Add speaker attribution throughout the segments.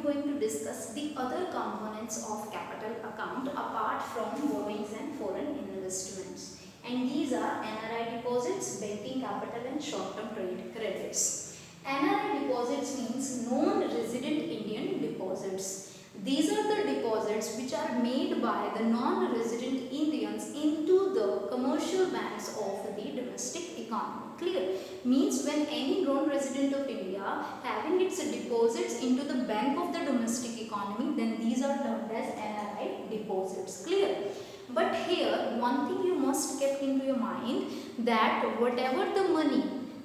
Speaker 1: going to discuss the other components of capital account apart from borrowings and foreign investments. And these are NRI deposits, banking capital and short-term trade credits. NRI deposits means non-resident Indian deposits. These are the deposits which are made by the non-resident Indians into the commercial banks of the domestic economy. Clear? Means when any non-resident of India having its deposits into the bank of the domestic economy, then these are termed as NRI deposits. Clear? But here one thing you must keep into your mind, that whatever the money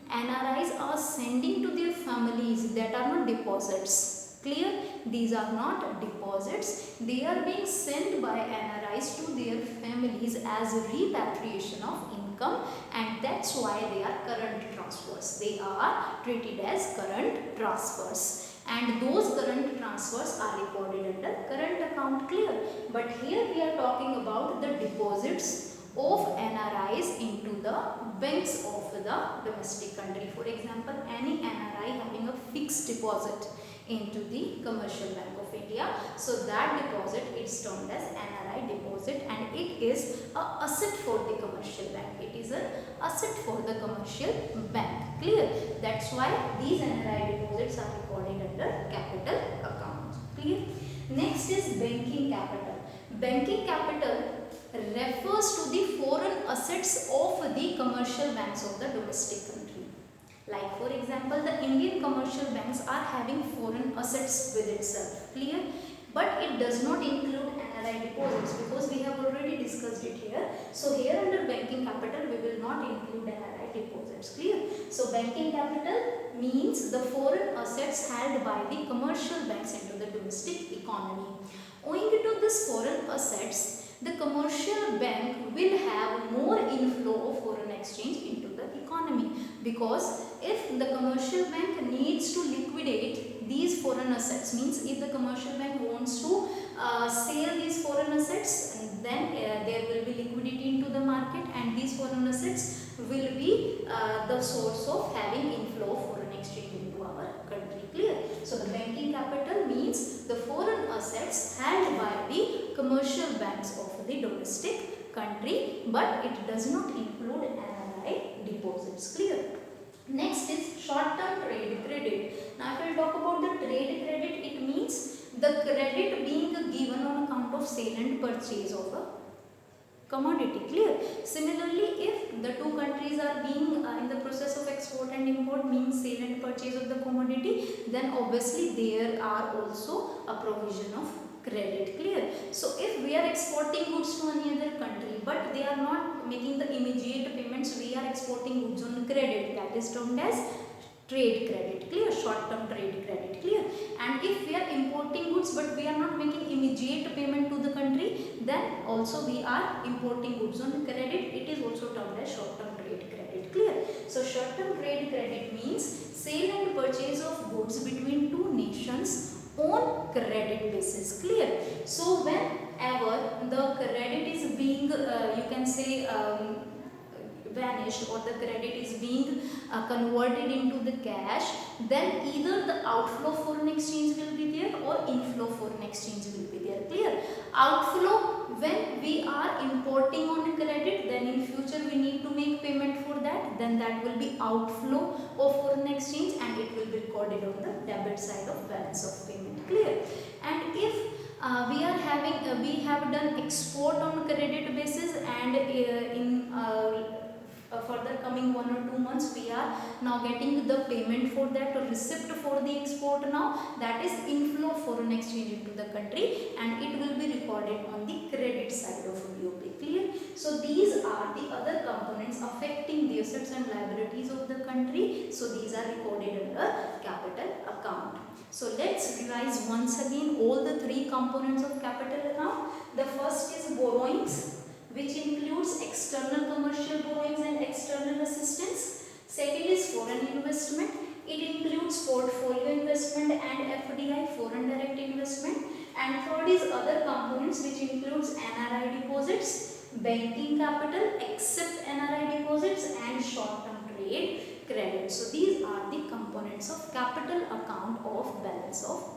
Speaker 1: NRIs are sending to their families, that are not deposits. Clear? These are not deposits. They are being sent by NRIs to their families as repatriation of income, and that's why they are current transfers. They are treated as current transfers, and those current transfers are recorded under current account. Clear? But here we are talking about the deposits of NRIs into the banks of the domestic country. For example, any NRI having a fixed deposit into the Commercial Bank of India, so that deposit is termed as NRI deposit, and it is a asset for the commercial bank. It is an asset for the commercial bank. Clear? That's why these NRI deposits are recorded under capital account. Clear? Next is banking capital. Banking capital refers to the foreign assets of the commercial banks of the domestic country. Like for example, the Indian commercial banks are having foreign assets with itself. Clear? But it does not include NRI deposits because we have already discussed it here. So here under banking capital we will not include NRI deposits. Clear? So banking capital means the foreign assets held by the commercial banks into the domestic economy. Owing to this foreign assets, the commercial bank will have more inflow of foreign exchange into the economy, because if the commercial bank needs to liquidate these foreign assets, means if the commercial bank wants to sell these foreign assets, then there will be liquidity into the market, and these foreign assets will be the source of having inflow of foreign exchange into our country. Clear? So the banking capital means the foreign assets held by the commercial banks of the domestic country, but it does not include NRI deposits. Clear? Next is short-term trade credit. Now if we talk about the trade credit, it means the credit being given on account of sale and purchase of a commodity. Clear? Similarly, if the two countries are being in the process of export and import, means sale and purchase of the commodity, then obviously there are also a provision of credit. Clear? So if we are exporting goods to any other country but they are not making the immediate payments, we are exporting goods on credit, that is termed as trade credit. Clear? Short-term trade credit. Clear? And if we are importing goods but we are not making immediate payment to the country, then also we are importing goods on credit. It is also termed as short-term trade credit. Clear? So short-term trade credit means sale and purchase of goods between two nations on credit basis. Clear? So whenever the credit is being you can say vanished, or the credit is being converted into the cash, then either the outflow foreign exchange will be there or inflow foreign exchange will be there. Clear? Outflow, when we are importing on credit, then in future we need to make payment for that, then that will be outflow of foreign exchange and it will be recorded on the debit side of balance of payment. Clear? And if we are having we have done export on credit basis, and in further coming 1 or 2 months we are now getting the payment for that or receipt for the export, now that is inflow foreign exchange into the country, and it will be recorded on the credit side of BOP. Clear? So these are the other components affecting the assets and liabilities of the country, so these are recorded under capital account. So let's revise once again all the three components of capital account. The first is borrowings, which includes external commercial borrowings and external assistance. Second is foreign investment. It includes portfolio investment and FDI, foreign direct investment. And third is other components, which includes NRI deposits, banking capital except NRI deposits, and short-term trade credit. So these are the components of capital account of balance of